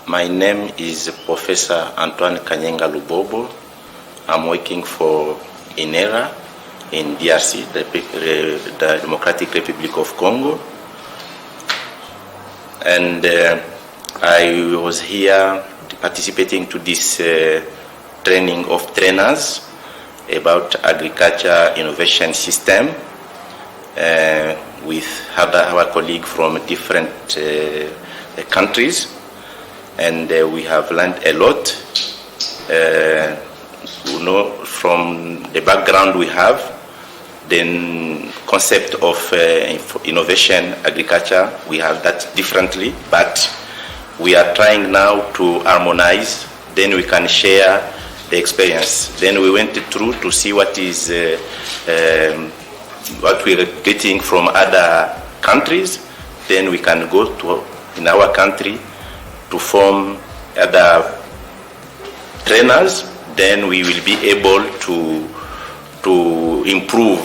My name is Professor Antoine Kanyenga Lubobo. I'm working for INERA in DRC, the Democratic Republic of Congo. And I was here participating to this training of trainers about agriculture innovation system with our colleagues from different countries, and we have learned a lot. From the background we have, the concept of innovation agriculture, we have that differently, but we are trying now to harmonize, then we can share the experience. Then we went through to see what is what we are getting from other countries, then we can go to in our country to form other trainers, then we will be able to improve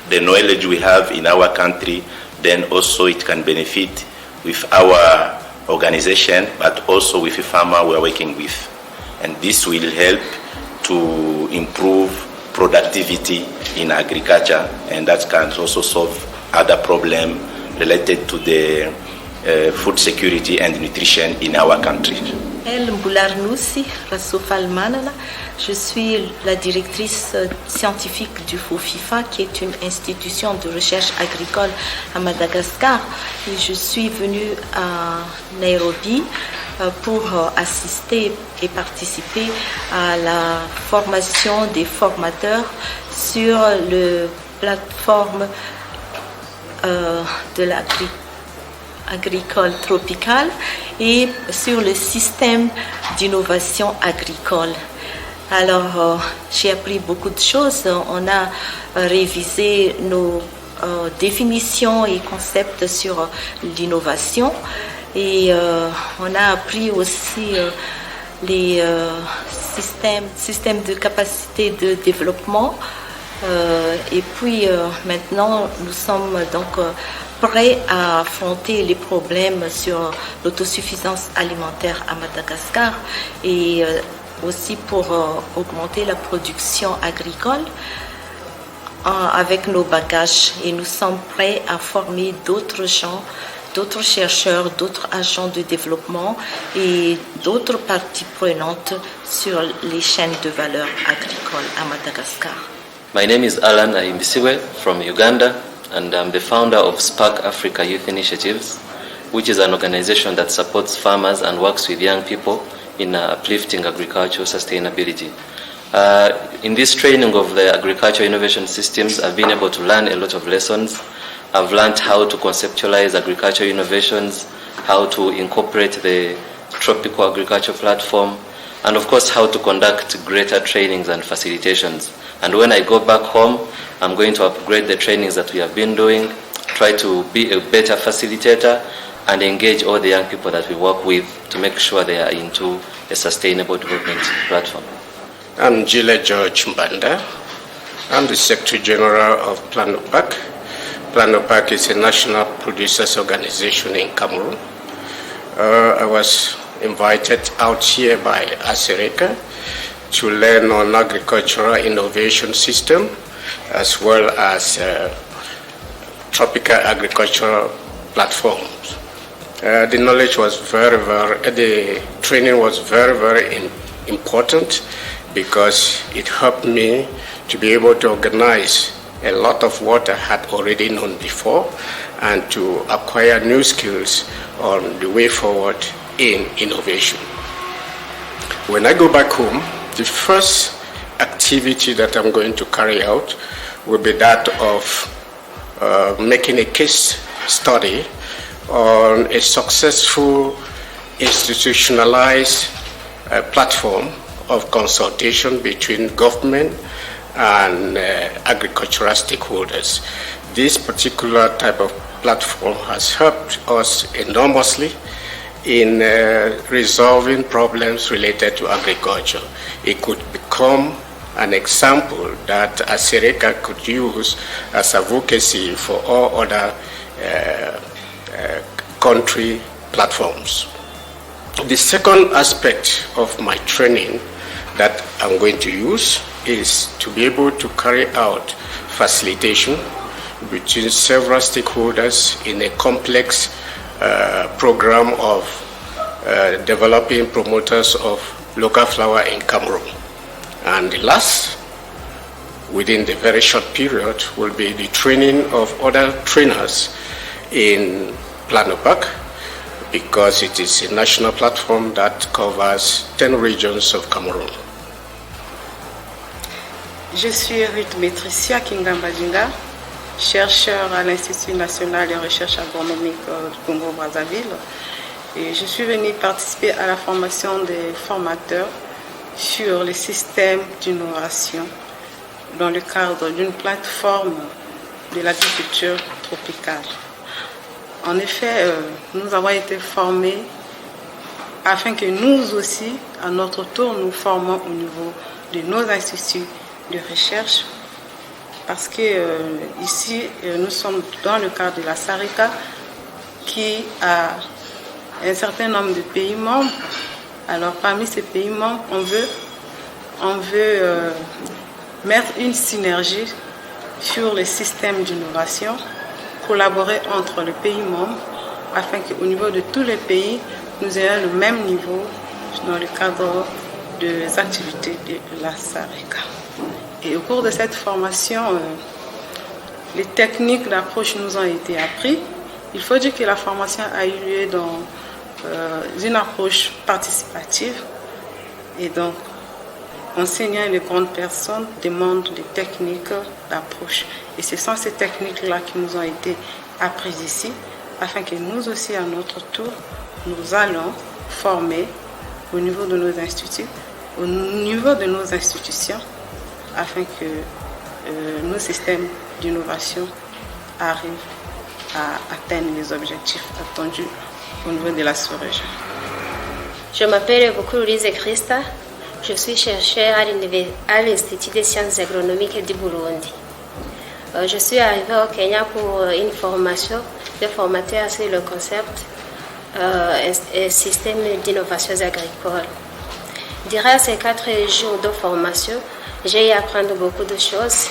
the knowledge we have in our country, then also it can benefit with our organization, but also with the farmer we are working with. And this will help to improve productivity in agriculture, and that can also solve other problems related to the food security and nutrition in our country. Je suis la directrice scientifique du FOFIFA, qui est une institution de recherche agricole à Madagascar. Et je suis venue à Nairobi pour assister et participer à la formation des formateurs sur la plateforme de l'agricole tropicale et sur le système d'innovation agricole. Alors, j'ai appris beaucoup de choses. On a révisé nos définitions et concepts sur l'innovation, et on a appris aussi les systèmes de capacité de développement. Et puis maintenant, nous sommes donc prêts à affronter les problèmes sur l'autosuffisance alimentaire à Madagascar, et aussi pour augmenter la production agricole avec nos bagages. Et nous sommes prêts à former d'autres gens, d'autres chercheurs, d'autres agents de développement et d'autres parties prenantes sur les chaînes de valeur agricoles à Madagascar. My name is Alan Ahimbisiwe from Uganda, and I'm the founder of Spark Africa Youth Initiatives, which is an organization that supports farmers and works with young people in uplifting agricultural sustainability. In this training of the agricultural innovation systems, I've been able to learn a lot of lessons. I've learned how to conceptualize agricultural innovations, how to incorporate the tropical agriculture platform, and of course how to conduct greater trainings and facilitations. And when I go back home, I'm going to upgrade the trainings that we have been doing, try to be a better facilitator, and engage all the young people that we work with to make sure they are into a sustainable development platform. I'm Gile George Mbanda. I'm the Secretary General of Planopac. Planopac is a national producers organization in Cameroon. I was invited out here by ASERECA to learn on agricultural innovation system as well as tropical agricultural platforms. The knowledge was the training was very important, because it helped me to be able to organize a lot of what I had already known before and to acquire new skills on the way forward in innovation. When I go back home, the first activity that I'm going to carry out will be that of making a case study on a successful institutionalized platform of consultation between government and agricultural stakeholders. This particular type of platform has helped us enormously in resolving problems related to agriculture. It could become an example that ASERECA could use as advocacy for all other country platforms. The second aspect of my training that I'm going to use is to be able to carry out facilitation between several stakeholders in a complex program of developing promoters of local flower in Cameroon. And the last, within the very short period, will be the training of other trainers in Planopac, because it is a national platform that covers 10 regions of Cameroon. Je suis Ruth Métricia Kingambadinga, chercheur à l'Institut national de recherche agronomique du Congo-Brazzaville. Et je suis venue participer à la formation des formateurs sur les systèmes d'innovation dans le cadre d'une plateforme de l'agriculture tropicale. En effet, nous avons été formés afin que nous aussi, à notre tour, nous formons au niveau de nos instituts de recherche, parce que ici, nous sommes dans le cadre de la SARECA, qui a un certain nombre de pays membres. Alors, parmi ces pays membres, on veut mettre une synergie sur les systèmes d'innovation, collaborer entre les pays membres, afin qu'au niveau de tous les pays, nous ayons le même niveau dans le cadre des activités de la SARECA. Et au cours de cette formation, les techniques d'approche nous ont été apprises. Il faut dire que la formation a eu lieu dans une approche participative. Et donc, enseignants et les grandes personnes demandent des techniques d'approche. Et ce sont ces techniques-là qui nous ont été apprises ici, afin que nous aussi, à notre tour, nous allons former au niveau de nos instituts, au niveau de nos institutions, afin que nos systèmes d'innovation arrivent à atteindre les objectifs attendus au niveau de la sous-région. Je m'appelle Bukuru Christa, je suis chercheur à l'Institut des sciences agronomiques du Burundi. Je suis arrivée au Kenya pour une formation de formateur sur le concept système d'innovation agricole. Durant ces 4 jours de formation, j'ai appris beaucoup de choses.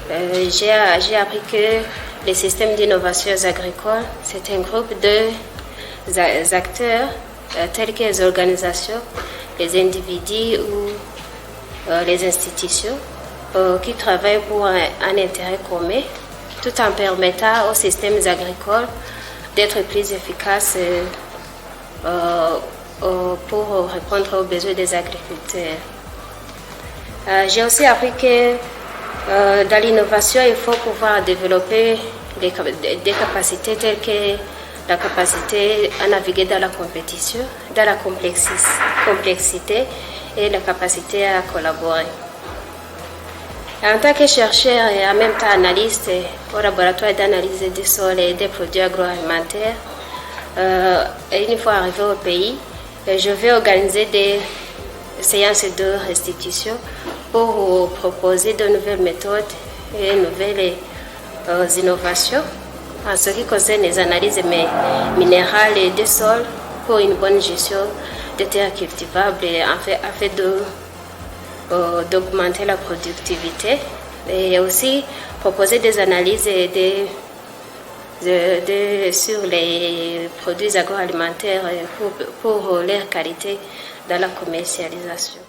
J'ai appris que les systèmes d'innovation agricole, c'est un groupe d'acteurs tels que les organisations, les individus ou les institutions qui travaillent pour un intérêt commun, tout en permettant aux systèmes agricoles d'être plus efficaces pour répondre aux besoins des agriculteurs. J'ai aussi appris que dans l'innovation, il faut pouvoir développer des capacités telles que la capacité à naviguer dans la compétition, dans la complexité et la capacité à collaborer. En tant que chercheur et en même temps analyste au laboratoire d'analyse des sols et des produits agroalimentaires, une fois arrivé au pays, je vais organiser des séances de restitution pour proposer de nouvelles méthodes et de nouvelles innovations en ce qui concerne les analyses minérales et des sols pour une bonne gestion des terres cultivables afin d'augmenter la productivité, et aussi proposer des analyses sur les produits agroalimentaires pour leur qualité dans la commercialisation.